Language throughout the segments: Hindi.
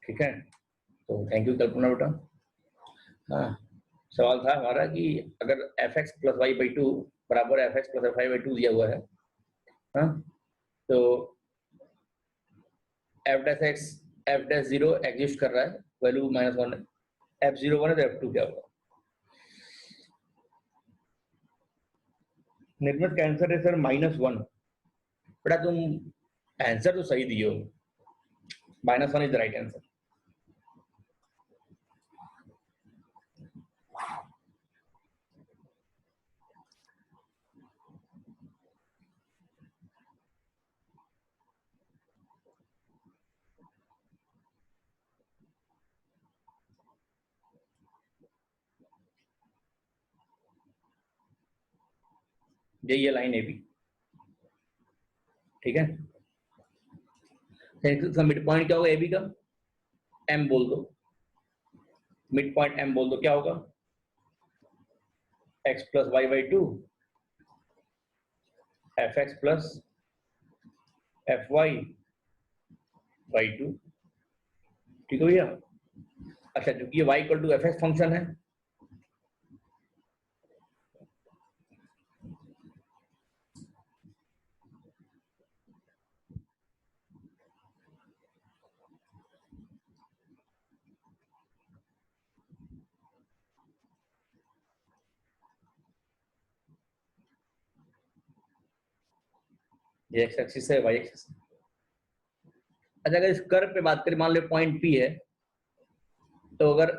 ठीक है, तो थैंक यू कल्पना बेटा। हाँ, सवाल था हमारा कि अगर fx plus Y by two बराबर fx plus f y by two दिया हुआ है, हाँ, तो f dash x f dash zero exist कर रहा है, वैल्यू -1 है, f0 1 है तो f2 क्या होगा? निर्मित का आंसर है सर -1। बेटा तुम आंसर तो सही दिए हो, -1 इज द राइट आंसर। ये लाइन ए बी, ठीक है। इसका मिड पॉइंट क्या होगा ए बी का? एम बोल दो, मिड पॉइंट एम बोल दो, क्या होगा? x plus Y by two f x plus f y by two, ठीक हो गया। अच्छा, क्योंकि ये y equal to f x function है, ये x एक्सिस है, y एक्सिस। अच्छा, अगर इस कर्व पे बात करें, मान लो पॉइंट P है, तो अगर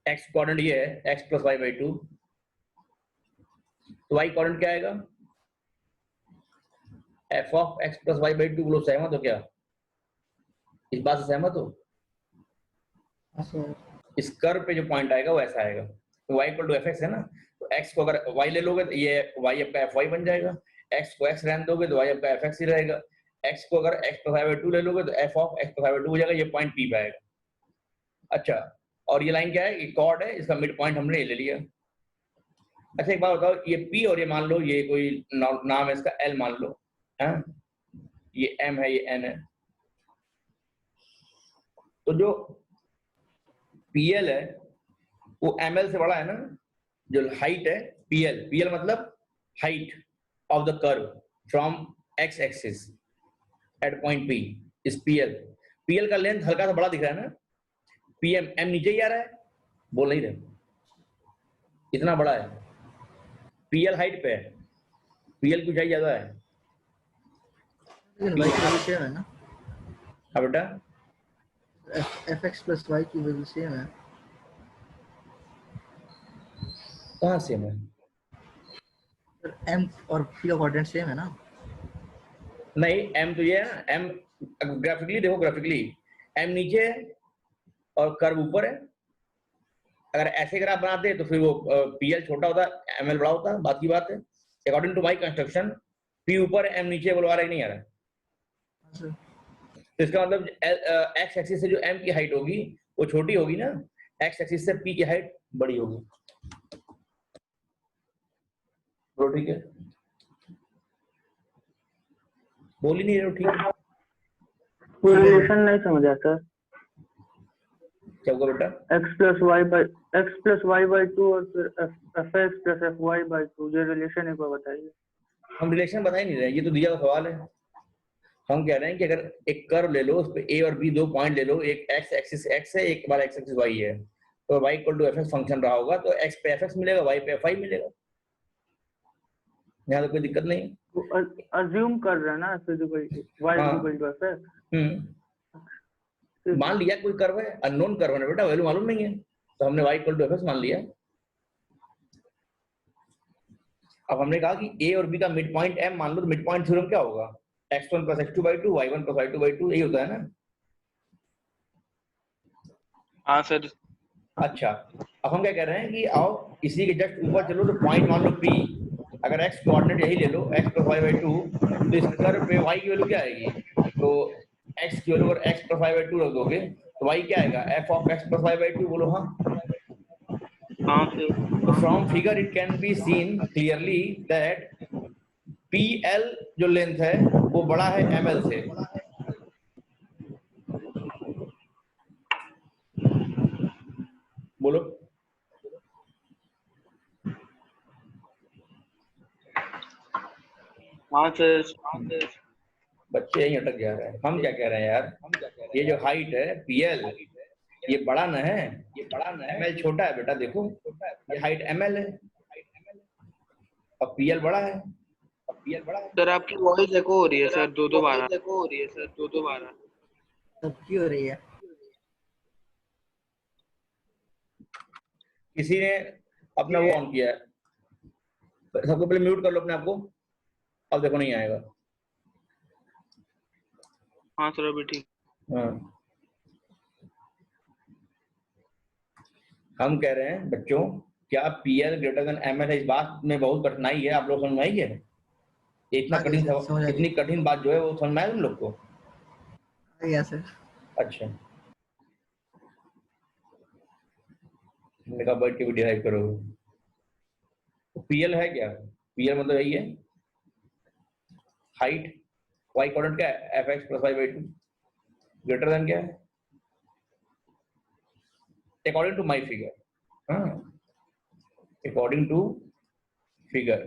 x कोऑर्डिनेट ये है x plus Y by two, तो y कोऑर्डिनेट क्या आएगा? f of x plus Y by two. बोलो सहमत हो क्या? इस बात से सहमत हो? इस कर्व पे जो पॉइंट आएगा वो ऐसा आएगा, तो y equal to f x है ना, तो x को अगर y ले लोगे तो ये y आपका एफ वाई बन जाएगा, x को x रहने दोगे तो y आपका एफ एक्स ही रहेगा, x को अगर x plus Y by two ले लोगे तो f of x plus Y by two हो जाएगा, ये पॉइंट P पे आएगा। अच्छा, और ये लाइन क्या है? ये कॉर्ड है, इसका मिड पॉइंट हमने ये ले लिया। अच्छा, एक बात बताओ, ये P और ये मान लो ये कोई नाम है इसका L मान लो, है, ये M है, ये N है, तो जो PL है वो ML से बड़ा है ना, जो हाइट है PL मतलब height of the curve from x axis at point P is PL का लेंथ हल्का सा बड़ा दिख रहा है ना, PM M नीचे ही आ रहा है, बोल नहीं रहे, इतना बड़ा है, PL हाइट पे है, PL की ऊंचाई ज्यादा है, लेकिन y की वैल्यू सेम है ना? हाँ बेटा, fx प्लस y की वैल्यू सेम है। कहाँ सेम है? सर m और p का कोऑर्डिनेट सेम है ना? नहीं, M तो ये है ना, M ग्राफिकली देखो, ग्राफिकली M नीचे है और कर्व ऊपर है। अगर ऐसे ग्राफ बनाते तो फिर वो PL छोटा होता, ML बड़ा होता, बात की बात है। According to my construction P ऊपर है, M नीचे, बोलो आ रहा है नहीं आ रहा है? तो इसका मतलब x एक्सिस से जो M की हाइट होगी वो छोटी होगी ना, x एक्सिस से P की हाइट बड़ी होगी। बोलो ठीक है, बोल ही नहीं रहे हो, ठीक है? कोई रिलेशन नहीं समझ आता। क्या होगा बेटा? x plus Y by two और फिर f x plus f y by two, ये रिलेशन एक बार बताइए। हम रिलेशन बता ही नहीं रहे, ये तो दिया हुआ सवाल है। हम कह रहे हैं कि अगर एक कर्व ले लो, उस पे A और B दो पॉइंट ले लो, एक x एक्सिस x है, एक बार x एक्सिस y है, तो y equal to fx function रहा होगा तो x पे fx मिलेगा, y पे fy मिलेगा, यहाँ तो कोई दिक्कत नहीं। अज्यूम कर रहे हैं ना physical y equal to f x, मान लिया कोई कर्व है, अननोन कर्व है बेटा, वैल्यू मालूम नहीं है, तो हमने y इक्वल टू fx मान लिया। अब हमने कहा कि A और B का मिड पॉइंट M मान लो, तो मिड पॉइंट थ्योरम क्या होगा? x1 plus x2 by two, y1 plus y2 by two, यही होता है ना? हाँ सर। अच्छा, अब हम क्या कह रहे हैं कि आओ इसी के जस्ट ऊपर चलो, तो पॉइंट मान लो P, अगर x कोऑर्डिनेट यही ले लो x plus Y by two, तो इस कर्व पे y की वैल्यू क्या आएगी? तो x की वैल्यू अगर x plus Y by two रख दोगे तो y क्या आएगा? f of x plus Y by two, बोलो हाँ। हाँ सर। तो from figure it can be seen clearly that PL जो लेंथ है वो बड़ा है ML से, हाँ सर। बच्चे यहीं अटक जा रहे हैं। हम क्या कह रहे हैं यार, ये जो हाइट है पीएल, ये बड़ा न है, एमएल छोटा है बेटा। देखो ये हाइट एमएल है और पीएल बड़ा है। सर आपकी वॉइस एको हो रही है सर, दो बार। सबकी हो रही है। किसी ने अपना वो ऑन किया है, सबको पहले म्यूट कर लो अपने आप को। अब देखो नहीं आएगा। हाँ सर अभी ठीक। हाँ। हम कह रहे हैं बच्चों, क्या पीएल ग्रेटर देन एमएल है? इस बात में बहुत कठिनाई है, आप लोग समझ में आई है? ये इतना हाँ, कठिन सर, समझ आ इतनी गया। कठिन बात जो है वो समझ में आया तुम लोग को? आ गया सर। अच्छा, मैंने कहा बैठ के भी डिराइव करोगे। तो पीएल है क्या? पीएल मतलब यही है हाइट, वाई कोऑर्डिनेट क्या है? F x plus Y by two. Greater than क्या है? According to my figure. हाँ, अकॉर्डिंग टू फिगर।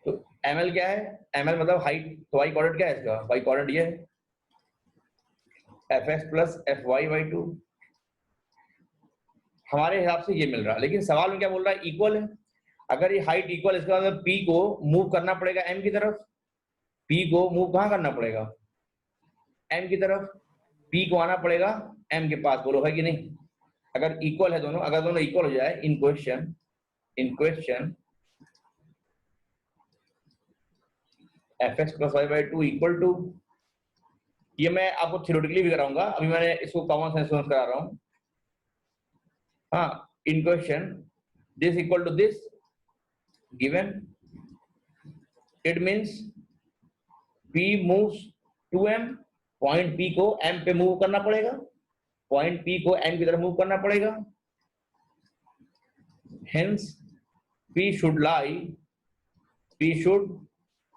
तो एमएल क्या है? एमएल मतलब हाइट, तो वाई कोऑर्डिनेट क्या है इसका? वाई कोऑर्डिनेट ये है f x plus f y by two. हमारे हिसाब से ये मिल रहा है, लेकिन सवाल में क्या बोल रहा है? इक्वल है। अगर ये हाइट इक्वल, इसका मतलब पी को मूव करना पड़ेगा एम की तरफ। पी को मूव कहाँ करना पड़ेगा? एम की तरफ। पी को आना पड़ेगा एम के पास। बोलो है कि नहीं? अगर इक्वल है दोनों, अगर दोनों इक्वल हो जाए in question F x plus Y by two equal to, ये मैं आपको थ्योरेटिकली भी कराऊंगा, अभी मैंने इसको कॉमन सेंस करा रहा हूँ। हाँ, in question this equal to this given, it means P moves to M, point P को M पे मूव करना पड़ेगा, पॉइंट P को M की तरफ मूव करना पड़ेगा। Hence P should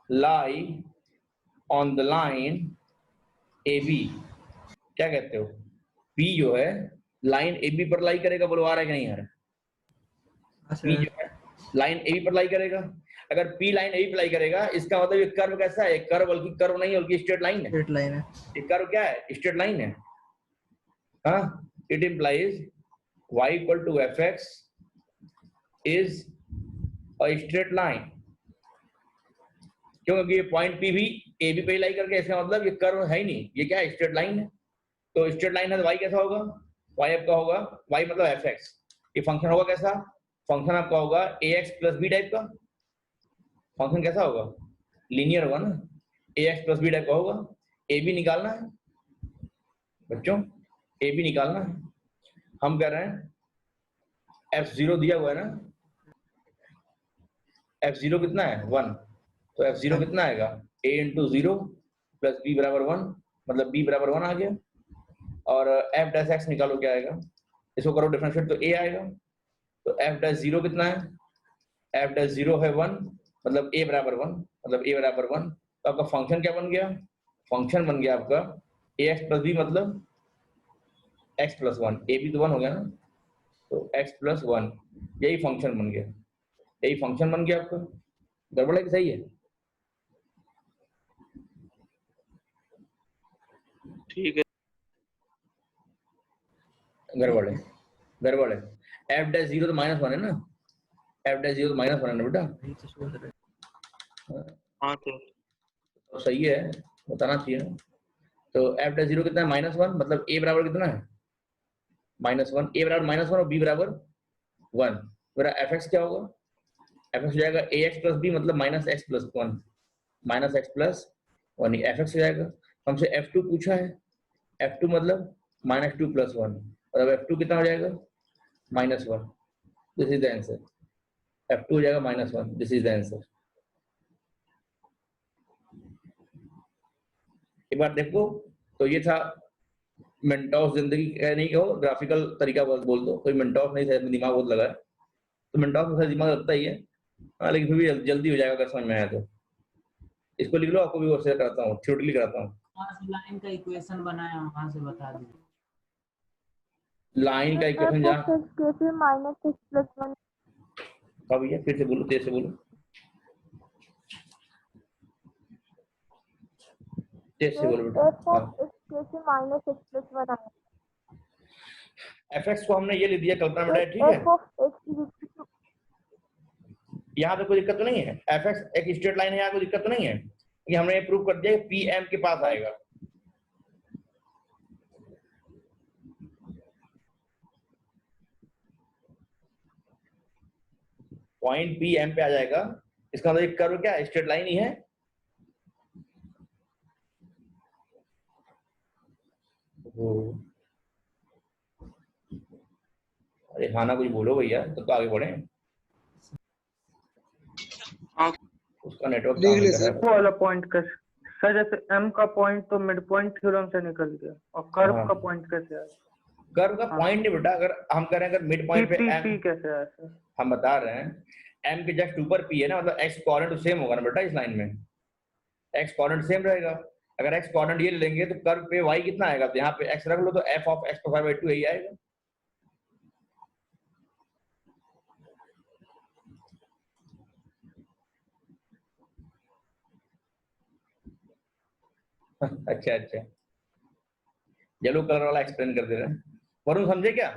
lie on the line AB। क्या कहते हो? P जो है लाइन AB पर लाई करेगा। बोलो आ रहा है कि नहीं आ रहा? हाँ, P सर। जो है लाइन AB पर लाई करेगा। अगर P लाइन AB पर लाई करेगा, इसका मतलब ये कर्व कैसा है? कर्व बल्कि कर्व नहीं, बल्कि स्ट्रेट लाइन है। स्ट्रेट लाइन है। ये कर्व क्या है? स्ट्रेट लाइन है। हाँ, it implies y equal to f x is a straight line. क्योंकि ये पॉइंट P भी ए बी पे लाई करके, इसका मतलब ये कर्व है ही नहीं, ये क्या है? स्ट्रेट लाइन है। तो स्ट्रेट लाइन है तो y कैसा होगा? y आपका होगा, y मतलब एफ एक्स। ये फंक्शन होगा कैसा? फंक्शन आपका होगा ए एक्स प्लस बी टाइप का। फंक्शन कैसा होगा? लीनियर होगा ना, ए एक्स प्लस बी टाइप का होगा। ए बी निकालना है बच्चों, ए बी निकालना है। हम कह रहे हैं f0 दिया हुआ है ना, f0 कितना है? 1। तो f0 कितना आएगा? a इंटू 0 प्लस b बराबर 1, मतलब b बराबर 1 आ गया। और f डैश x निकालो, क्या आएगा? इसको करो डिफरेंशिएट तो a आएगा। तो f डैश 0 कितना है? f डैश 0 है 1, मतलब a बराबर 1, मतलब a बराबर 1। तो आपका फंक्शन क्या बन गया? फंक्शन बन गया आपका ax प्लस b, मतलब x प्लस 1। a भी तो 1 हो गया ना, तो x प्लस 1, यही फंक्शन बन गया। यही फंक्शन बन गया आपका। गड़बड़ है कि सही है? ठीक है। गड़बड़ है, गड़बड़ है। एफ डैश 0 तो -1 है ना, एफ डैश 0 तो -1 है ना बेटा। वही तो सोच रहे। हाँ सर। तो सही है, बताना चाहिए ना। तो एफ डैश 0 कितना है? -1, मतलब a बराबर कितना है? -1। a बराबर -1 और b बराबर 1। मेरा एफ एक्स क्या होगा? एफ एक्स हो जाएगा ए एक्स प्लस बी, मतलब -x plus 1, -x plus 1, F x हो जाएगा। हमसे f2 पूछा है, f2 मतलब -2 प्लस 1, और अब f2 कितना हो जाएगा? -1। This is the answer. f2 हो जाएगा -1, दिस इज द आंसर। एक बार देखो, तो ये था मेंटोस जिंदगी, नहीं कहो ग्राफिकल तरीका बोल दो, कोई मेंटोस नहीं था, दिमाग बहुत लगा है। तो मेंटोस में दिमाग लगता ही है, हाँ, लेकिन फिर भी जल्दी हो जाएगा अगर समझ में आया तो। इसको लिख लो, आपको भी और शेयर कराता हूँ, थ्योरेटिकली कराता हूँ। वहाँ से लाइन का इक्वेशन बनाया, वहाँ से बता दीजिए। लाइन का इक्वेशन जहाँ -x + 1। कब, ये फिर से बोलो, तेज से बोलो। जैसे बोलो बेटा। माइनस एक्स प्लस वन आएगा। fx को हमने ये ले दिया कल्पना बेटा, ठीक है। एफ ऑफ एक्स यहाँ पे कोई दिक्कत तो नहीं है, fx एक स्ट्रेट लाइन है, यहाँ कोई दिक्कत तो नहीं है, कि हमने ये प्रूव कर दिया कि पी एम के पास आएगा। पॉइंट पी एम पे आ जाएगा, इसका मतलब कर्व क्या है, स्ट्रेट लाइन ही है। अरे हाँ ना, कुछ बोलो भैया, तो आगे बढ़े। हाँ। उसका नेटवर्क देख ले काम सर। कर वो वाला पॉइंट कैसे सर, जैसे m का पॉइंट तो मिड पॉइंट थ्योरम से निकल गया, और कर्व हाँ। का पॉइंट कैसे आया? कर्व का हाँ। पॉइंट नहीं बेटा, अगर हम कह रहे हैं अगर मिड पॉइंट पे p m, कैसे आया सर? हम बता रहे हैं m के जस्ट ऊपर p है ना, मतलब x कोऑर्डिनेट सेम होगा ना बेटा, इस लाइन में x कोऑर्डिनेट सेम रहेगा। अगर x कोऑर्डिनेट ये ले लेंगे तो कर्व पे y कितना आएगा, तो यहाँ पे x रख लो तो f ऑफ x + 5/2 यही आएगा। अच्छा अच्छा, येलो कलर वाला एक्सप्लेन कर दे रहे हैं। वरुण समझे क्या?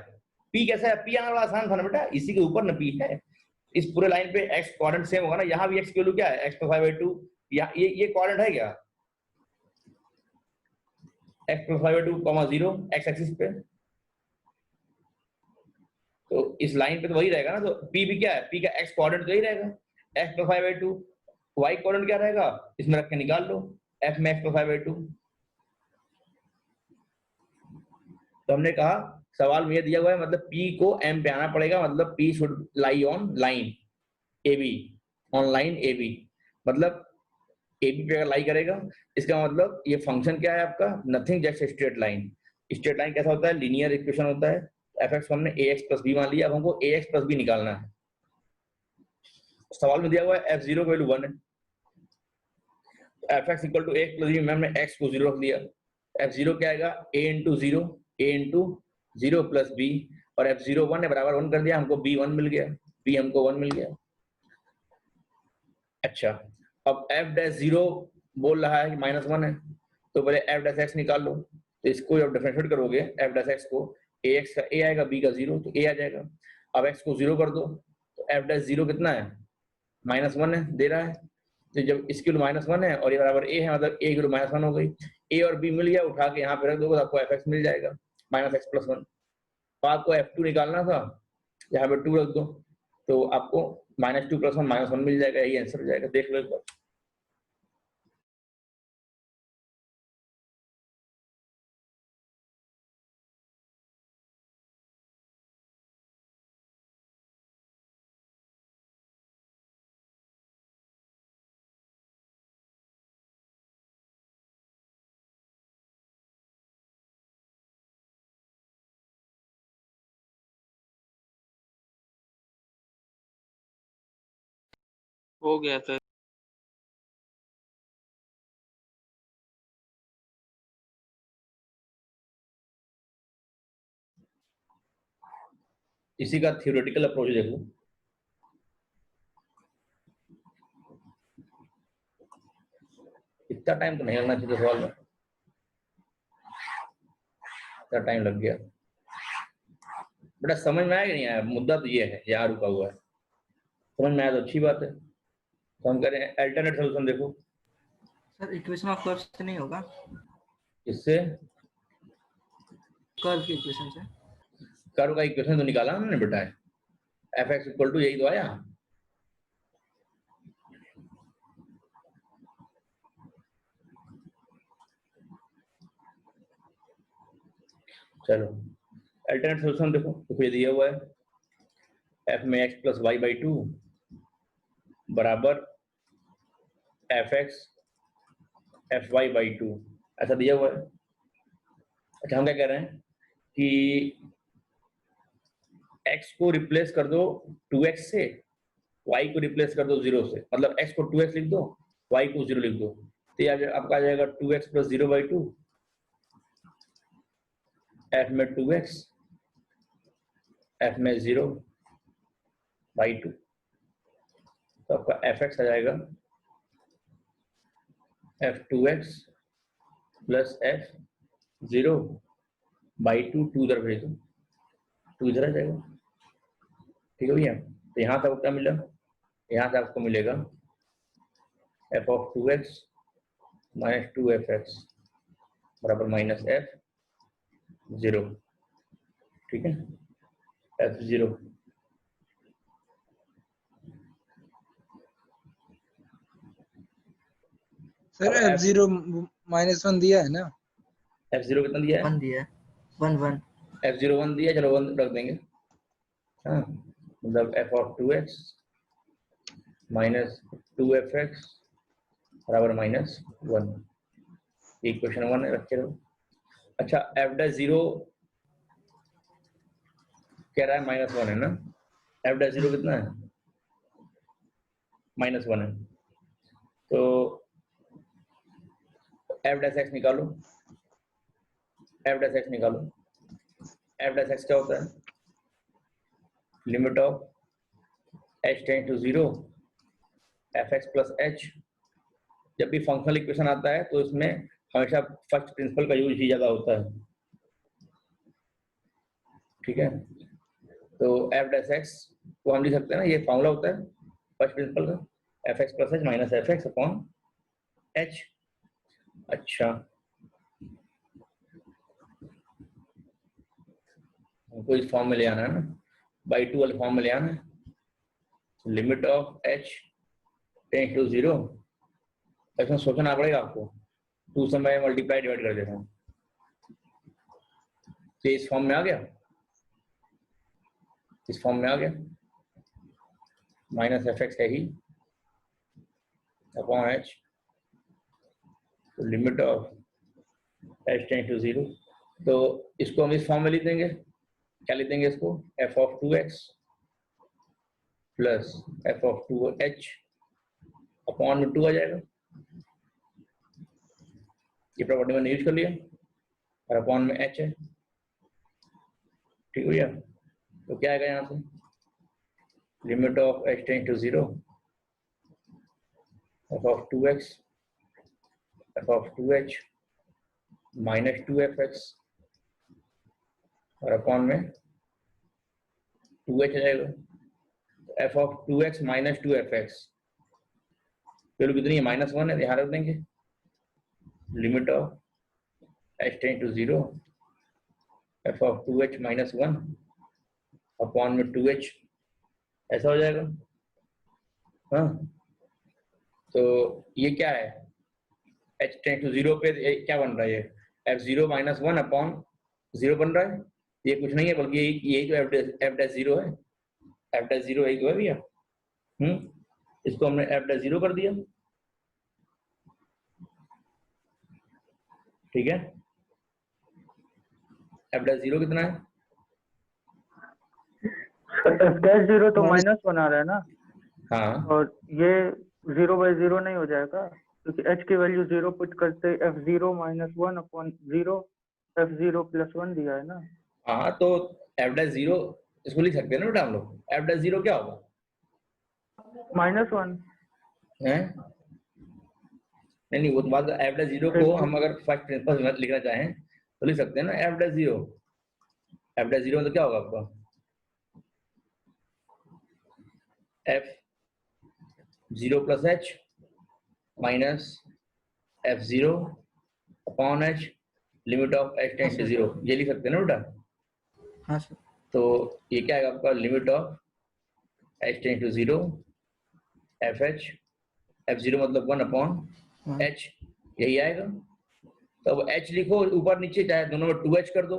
P कैसा है? P आना वाला आसान था ना बेटा, इसी के ऊपर ना P है। इस पूरे लाइन पे x कोऑर्डिनेट सेम होगा ना, यहाँ भी x की वैल्यू क्या है, x + 5/2। ये कोऑर्डिनेट है क्या, x + 5/2, 0 x एक्सिस पे, तो इस लाइन पे तो वही रहेगा ना। तो P भी क्या है, P का x कोऑर्डिनेट तो यही रहेगा, x + 5/2। y कोऑर्डिनेट क्या रहेगा, इसमें रख के निकाल लो, f में x + 5/2। तो हमने कहा सवाल में ये दिया हुआ है, मतलब P को M पे आना पड़ेगा, मतलब P should lie on line AB, on line AB, मतलब AB पे अगर लाई करेगा, इसका मतलब ये फंक्शन क्या है आपका, nothing just straight line. Straight line कैसा होता है, लीनियर इक्वेशन होता है। fx को हमने ax + b मान लिया, अब हमको ax + b निकालना है। सवाल में दिया हुआ है f0 की वैल्यू 1 है, fx = ax + b में हमने x को 0 रख दिया। f0 क्या आएगा, a × 0, a × 0 + b, और f0 1 है, बराबर 1 कर दिया, हमको b1 मिल गया, b हमको 1 मिल गया। अच्छा, अब f'0 बोल रहा है कि -1 है, तो पहले f' निकाल लो। तो इसको जब डिफरेंशिएट करोगे f' को, ax का a आएगा, b का 0, तो a आ जाएगा। अब x को 0 कर दो, तो f'0 कितना है, -1 है, दे रहा है। तो जब इसकी वैल्यू -1 है और ये बराबर a है, मतलब a की वैल्यू -1 हो गई। a और b मिल गया, उठा के यहाँ पे रख दोगे तो आपको fx मिल जाएगा, -x + 1। तो आपको f2 निकालना था, यहाँ पे 2 रख दो, तो आपको -2 + 1 -1 मिल जाएगा, यही आंसर हो जाएगा। देख लो एक बार। हो गया सर। इसी का थ्योरेटिकल अप्रोच देखो। इतना टाइम तो नहीं लगना चाहिए सवाल में, इतना टाइम लग गया। बेटा समझ में आया कि नहीं आया, मुद्दा तो ये है, यहाँ रुका हुआ है। समझ में आया तो अच्छी बात है। तो हम कह रहे हैं अल्टरनेट सोल्यूशन देखो। सर इक्वेशन ऑफ कर्व से नहीं होगा, इससे कर्व की इक्वेशन से। कर्व का इक्वेशन तो निकाला हमने बेटा, fx = यही तो आया। चलो अल्टरनेट सोल्यूशन देखो, तो ये दिया हुआ है f में x + y/2 बराबर fx fy/2, ऐसा दिया हुआ है। अच्छा, हम क्या कह रहे हैं कि x को रिप्लेस कर दो 2x से, y को रिप्लेस कर दो 0 से, मतलब x को 2x लिख दो, y को 0 लिख दो, तो ये आपका आ जाएगा 2x + 0/2, f में 2x, f में 0/2, तो आपका fx आ जाएगा f2x प्लस एफ 0 बाई 2, 2 इधर भेज दो, 2 इधर आ जाएगा। ठीक है भैया, तो यहाँ से आपको क्या मिला, यहाँ से आपको मिलेगा F of 2x minus 2fx बराबर माइनस एफ 0। ठीक है, एफ 0 सर F0 -1 दिया है ना? F0 कितना दिया है? 1 दिया है, 1 1 F0 1 दिया, चलो 1 रख देंगे। हाँ, मतलब F of 2x minus 2fx बराबर माइनस 1। इक्वेशन 1 रखे रहो। अच्छा, एफ डैश 0 कह रहा है -1 है ना, एफ डैश 0 कितना है? -1 है। तो एफ डैश एक्स निकालो, एफ डैश एक्स निकालो। एफ डैश एक्स क्या होता है? Limit of h tend to 0 fx plus h। जब भी फंक्शनल इक्वेशन आता है तो इसमें हमेशा फर्स्ट प्रिंसिपल का यूज ही ज्यादा होता है। ठीक है, तो एफ डैश एक्स को हम लिख सकते हैं ना, ये फॉर्मूला होता है फर्स्ट प्रिंसिपल का, F x plus H minus f x upon H. अच्छा, हमको इस फॉर्म में ले आना है ना, बाई 2 वाले फॉर्म में ले आना है। Limit of h tend to 0, इसमें सोचना पड़ेगा आपको, 2 से मैं मल्टीप्लाई डिवाइड कर देता हूँ। तो इस फॉर्म में आ गया, इस फॉर्म में आ गया, माइनस एफ एक्स है ही अपॉन h। तो limit of h tend to 0, तो इसको हम इस फॉर्म में लिख देंगे। क्या लिख देंगे इसको? f of 2x plus f of 2h upon में 2 आ जाएगा। ये प्रॉपर्टी मैंने यूज कर लिया, और अपॉन में h है। ठीक भैया, तो क्या आएगा यहाँ से? Limit of h tend to 0 f of 2x f of 2h minus 2fx और अपॉन में 2h आ जाएगा। f of 2x minus 2fx value कितनी है? -1 है, ध्यान रख देंगे। Limit of h tend to 0 f of 2h minus 1 upon में 2h, ऐसा हो जाएगा। हाँ, तो ये क्या है? h टेंड टू 0 पे क्या बन रहा है? ये f0 माइनस 1 अपॉन 0 बन रहा है। ये कुछ नहीं है बल्कि यही तो f डैश 0 है, f डैश 0 यही तो है भैया। इसको हमने f डैश 0 कर दिया। ठीक है, f डैश 0 कितना है? f डैश 0 तो -1 आ रहा है ना, हाँ, और ये 0/0 नहीं हो जाएगा क्योंकि h की वैल्यू 0 पुट करते f0 -1 अपॉन 0 f0 + 1 दिया है ना। हाँ, तो f डैश 0 इसको लिख सकते हैं ना बेटा हम लोग। f डैश 0 क्या होगा? -1 है नहीं, वो तो बात। f डैश 0 को हम अगर फर्स्ट प्रिंसिपल लिखना चाहें तो लिख सकते हैं ना, f डैश 0। f डैश 0 मतलब क्या होगा आपका? f0 plus h minus f0 upon h limit of h tend to 0, ये लिख सकते हैं ना बेटा। हाँ सर। तो ये क्या आएगा आपका? Limit of h tend to 0 fh, f0 मतलब 1 अपॉन h, यही आएगा। तो अब h लिखो ऊपर नीचे, चाहे दोनों में 2h कर दो,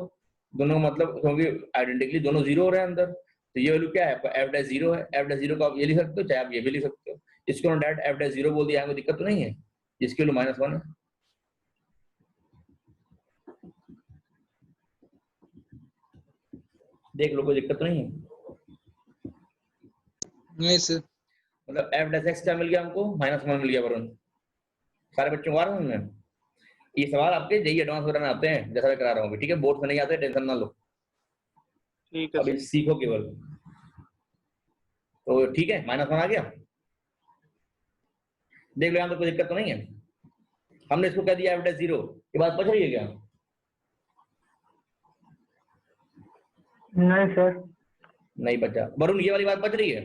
दोनों मतलब क्योंकि आइडेंटिकली दोनों 0 हो रहे हैं अंदर, तो ये वैल्यू क्या है आपका? f डैश 0 है। f डैश 0 को आप ये लिख सकते हो, चाहे आप ये भी लिख सकते हो। इसको हम डायरेक्ट f डैश 0 बोल दिया, कोई दिक्कत तो नहीं है, जिसकी वैल्यू -1 है। देख लो, कोई दिक्कत तो नहीं है। नहीं सर। मतलब f डैश x क्या मिल गया हमको? -1 मिल गया। वरुण, सारे बच्चों को आ रहा है? ये सवाल आपके जेईई एडवांस वगैरह में आते हैं, जैसा मैं करा रहा हूँ। ठीक है, बोर्ड में नहीं आते, टेंशन ना लो, ठीक है अभी सीखो केवल। तो ठीक है, -1 आ गया। देख लो यहाँ तो कोई दिक्कत तो नहीं है। हमने इसको कह दिया एफ डैश 0, ये बात पहुंच रही है क्या? नहीं सर। नहीं बचा। वरुण ये वाली बात बच रही है?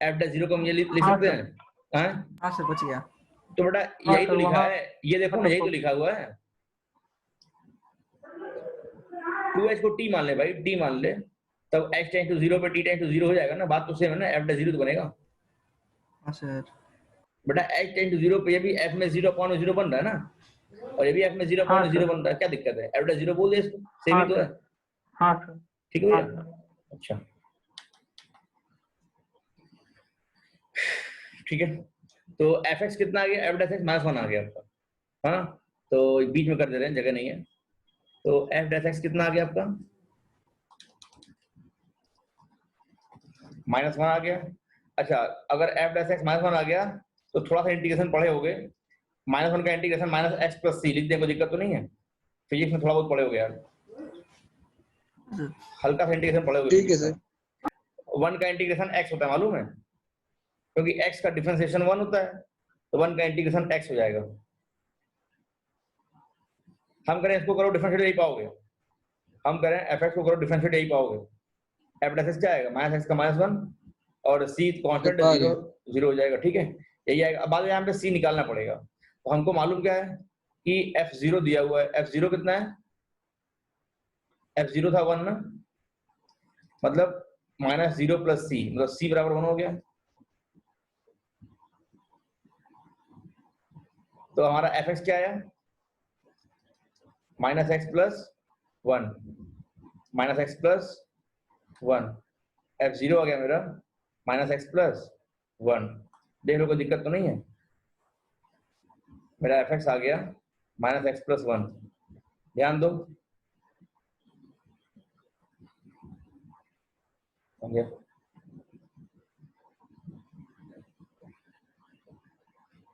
एफ डैश 0 को हम ये लिख हाँ सकते सर। हैं? हाँ हाँ सर बच गया। तो बेटा हाँ यही सर, तो लिखा वहाँ- है, ये देखो ना, यही तो लिखा हुआ है। 2h को t मान ले भाई, t मान ले, तब h टेंड टू 0 पे t टेंड टू 0 हो जाएगा ना, बात तो सेम है ना, f डैश 0 तो बनेगा। हाँ सर। बेटा h टेंड टू 0 पे ये भी f में 0 अपॉन 0 बन रहा है ना, और ये भी f में 0 हाँ अपॉन 0 सर। बन रहा है, क्या दिक्कत है? f डैश 0 बोल दे इसको, सेम हाँ ही तो है। सर। हाँ सर। ठीक है हाँ भैया? सर। अच्छा ठीक है, तो fx कितना आ गया? f डैश x -1 आ गया आपका। हाँ तो बीच में कर दे रहे हैं, जगह नहीं है, तो f डैश x कितना आ गया आपका? -1 आ गया। अच्छा, अगर f डैश x -1 आ गया तो थोड़ा सा इंटीग्रेशन पढ़े होगे, -1 का इंटीग्रेशन -x + c लिख दे, कोई दिक्कत तो नहीं है? फिजिक्स में थोड़ा बहुत पढ़े होगे यार, हल्का सा इंटीग्रेशन पढ़े होगे। ठीक है सर। 1 का इंटीग्रेशन x होता है, मालूम है? क्योंकि x का डिफरेंशिएशन 1 होता है, तो 1 का इंटीग्रेशन x हो जाएगा। हम करें इसको करो डिफरेंशिएट, यही पाओगे। हम करें fx को करो डिफरेंशिएट, यही पाओगे। f डैश x क्या आएगा? -x का -1 और c कांस्टेंट आ 0 गया। 0 हो जाएगा। ठीक है, यही आएगा। अब बाद में यहाँ पे c निकालना पड़ेगा, तो हमको मालूम क्या है कि f0 दिया हुआ है। f0 कितना है? f0 था 1 ना, मतलब -0 + c, मतलब c बराबर 1 हो गया। तो हमारा fx क्या आया? -x + 1, -x + 1, f0 आ गया मेरा -x + 1। देख लो, कोई दिक्कत तो नहीं है? मेरा fx आ गया -x + 1। ध्यान दो, हो गया।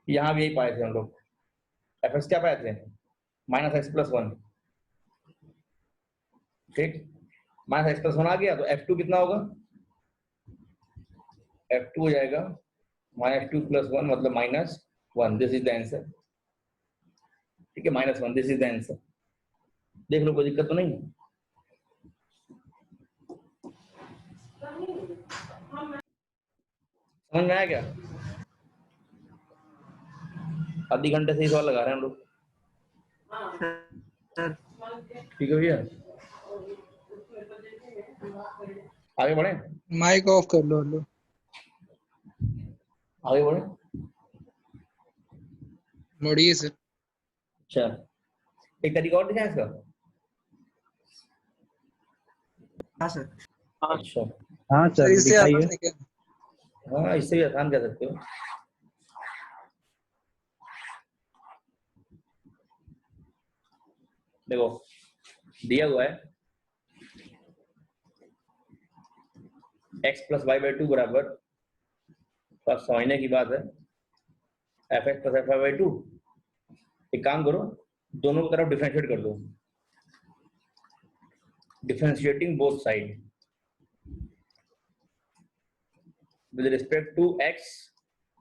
यहाँ भी यही पाए थे हम लोग, fx क्या पाए थे? -x + 1। ठीक, -x + 1 आ गया, तो f2 कितना होगा? f2 हो जाएगा -2 + 1, मतलब -1। This is the answer. ठीक है, -1, दिस इज द आंसर। देख लो, कोई दिक्कत तो नहीं है? समझ में आया क्या? आधी घंटे से ही सवाल लगा रहे हैं हम लोग। सर ठीक है भैया, आगे बढ़े, माइक ऑफ कर लो। लो आगे बढ़े। बढ़िए सर। अच्छा, एक तरीका और दिखाएं इसका। हाँ सर। अच्छा, हाँ सर सर इससे दिखाइए। आसान है क्या? हाँ इससे भी आसान कह सकते हो। देखो, दिया हुआ है x + y/2 बराबर, बस समझने की बात है, fx + fy/2। एक काम करो, दोनों की तरफ डिफरेंशिएट कर दो, differentiating both side with respect to x,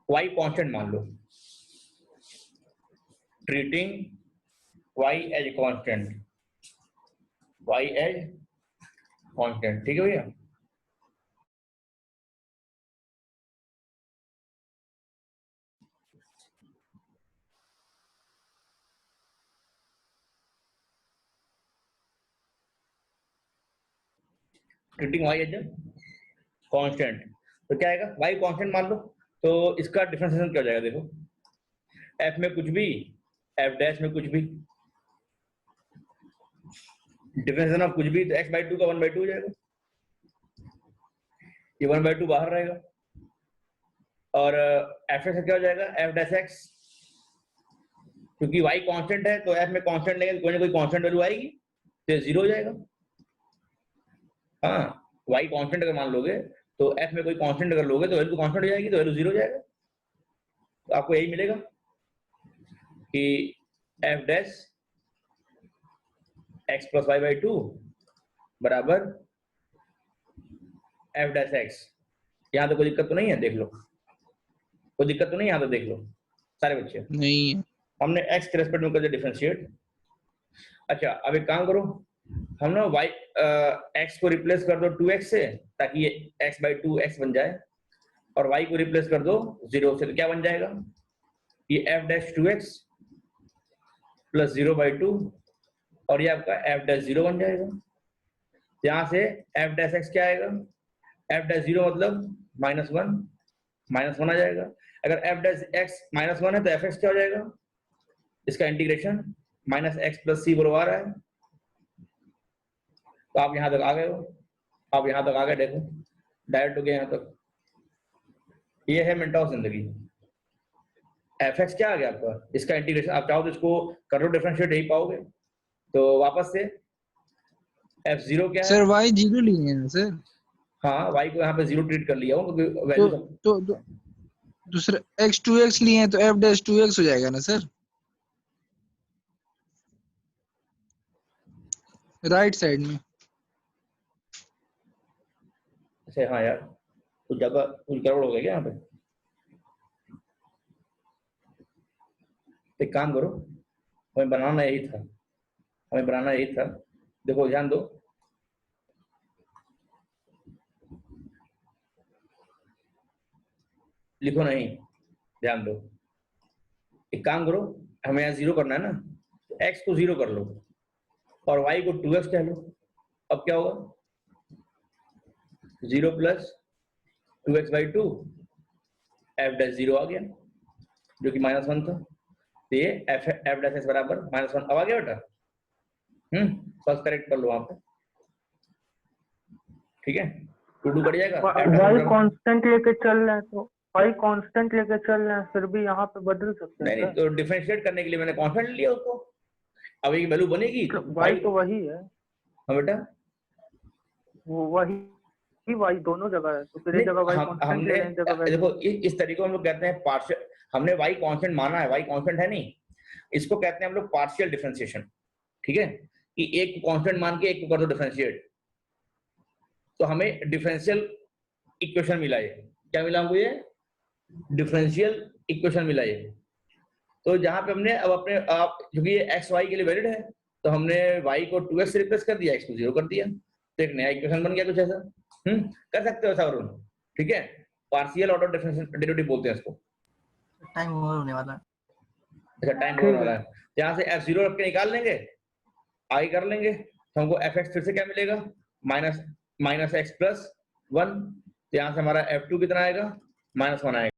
y constant मान लो, treating y as constant, y as constant. ठीक है भैया? ट्रीटिंग y एज कांस्टेंट, तो क्या आएगा? y कांस्टेंट मान लो, तो इसका डिफरेंशिएशन क्या हो जाएगा? देखो, f में कुछ भी, f डैश में कुछ भी, डिफरेंशिएशन ऑफ कुछ भी, तो x/2 का 1/2 हो जाएगा, ये 1/2 बाहर रहेगा, और f क्या हो जाएगा? f डैश x, क्योंकि y कांस्टेंट है तो f में कांस्टेंट लेंगे तो कोई ना कोई कांस्टेंट वैल्यू आएगी, तो ये 0 हो जाएगा। हाँ, y कांस्टेंट अगर मान लोगे तो f में कोई कांस्टेंट अगर लोगे तो वैल्यू कांस्टेंट हो जाएगी, तो वैल्यू 0 हो जाएगा। तो आपको यही मिलेगा कि f डैश x + y/2 बराबर f डैश x। यहाँ तो कोई दिक्कत तो नहीं है? देख लो, कोई दिक्कत तो नहीं, यहाँ तो देख लो सारे बच्चे। नहीं है। हमने x के रेस्पेक्ट में कर दिया डिफरेंशिएट। अच्छा अब एक काम करो, हम ना y x को रिप्लेस कर दो 2x से, ताकि ये x/2x बन जाए, और y को रिप्लेस कर दो 0 से, तो क्या बन जाएगा, ये f'(2x) प्लस 0/2, और ये आपका f'(0) बन जाएगा। यहाँ से f'(x) क्या आएगा, f'(0) मतलब -1 आ जाएगा। अगर f'(x) -1 है तो fx क्या हो जाएगा, इसका इंटीग्रेशन -x + c बराबर है। तो आप यहाँ तक आ गए हो, आप यहाँ तक आ गए, देखो डायरेक्ट हो गया यहाँ तक। ये है मिनटाओ जिंदगी। fx क्या आ गया आपका, इसका इंटीग्रेशन, आप चाहो तो इसको कर लो डिफरेंशिएट, यही पाओगे। तो वापस से f0 क्या है, सर y 0 लिए हैं ना सर, हाँ y को यहाँ पे 0 ट्रीट कर लिया हूँ क्योंकि वैल्यू तो दूसरा x2x लिए हैं तो f'(2x) हो जाएगा ना सर, राइट साइड में। अच्छा हाँ यार, कुछ जगह कुछ गड़बड़ हो गया क्या यहाँ पे। एक काम करो, हमें बनाना यही था, देखो ध्यान दो, लिखो नहीं, ध्यान दो। एक काम करो, हमें यहाँ 0 करना है ना, तो x को 0 कर लो और y को 2x कह लो। अब क्या होगा, 0 + 2x/2 f'(0) आ गया, जो कि -1 था। तो ये f'(x) बराबर -1 अब आ गया बेटा। फर्स्ट करेक्ट कर लो वहां पे, ठीक है, 2 कट जाएगा। y कांस्टेंट लेके चल रहे हैं तो y कांस्टेंट लेके चल रहे हैं, फिर भी यहाँ पे बदल सकते हैं। नहीं, तो डिफरेंशिएट करने के लिए मैंने कांस्टेंट लिया उसको, अब ये वैल्यू बनेगी y तो वही है, हाँ बेटा, वो वही y दोनों जगह है, तो फिर एक जगह y कांस्टेंट ले रहे हैं, एक जगह वैल्यू। देखो इस तरीके को हम लोग कहते हैं पार्शियल, हमने y कांस्टेंट माना है, y कांस्टेंट है नहीं, इसको कहते हैं हम लोग पार्शियल डिफरेंशिएशन, ठीक है, कि एक को कांस्टेंट मान के एक को कर दो डिफरेंशिएट, तो हमें डिफरेंशियल इक्वेशन मिला। ये क्या मिला हमको, ये डिफरेंशियल इक्वेशन मिला ये। तो जहां पे हमने अब अपने क्योंकि ये x y के लिए वैलिड है, तो हमने y को 2x से रिप्लेस कर दिया, x को 0 कर दिया, तो एक नया इक्वेशन बन गया कुछ ऐसा। कर सकते हो ऐसा वरुण, ठीक है, पार्शियल ऑर्डर डिफरेंशियल डेरिवेटिव बोलते हैं इसको। टाइम ओवर होने वाला है। अच्छा टाइम होने वाला है, यहाँ से f0 रख के निकाल लेंगे, आगे कर लेंगे, तो हमको fx फिर से क्या मिलेगा, -x + 1, तो यहाँ से हमारा f2 कितना आएगा, -1 आएगा।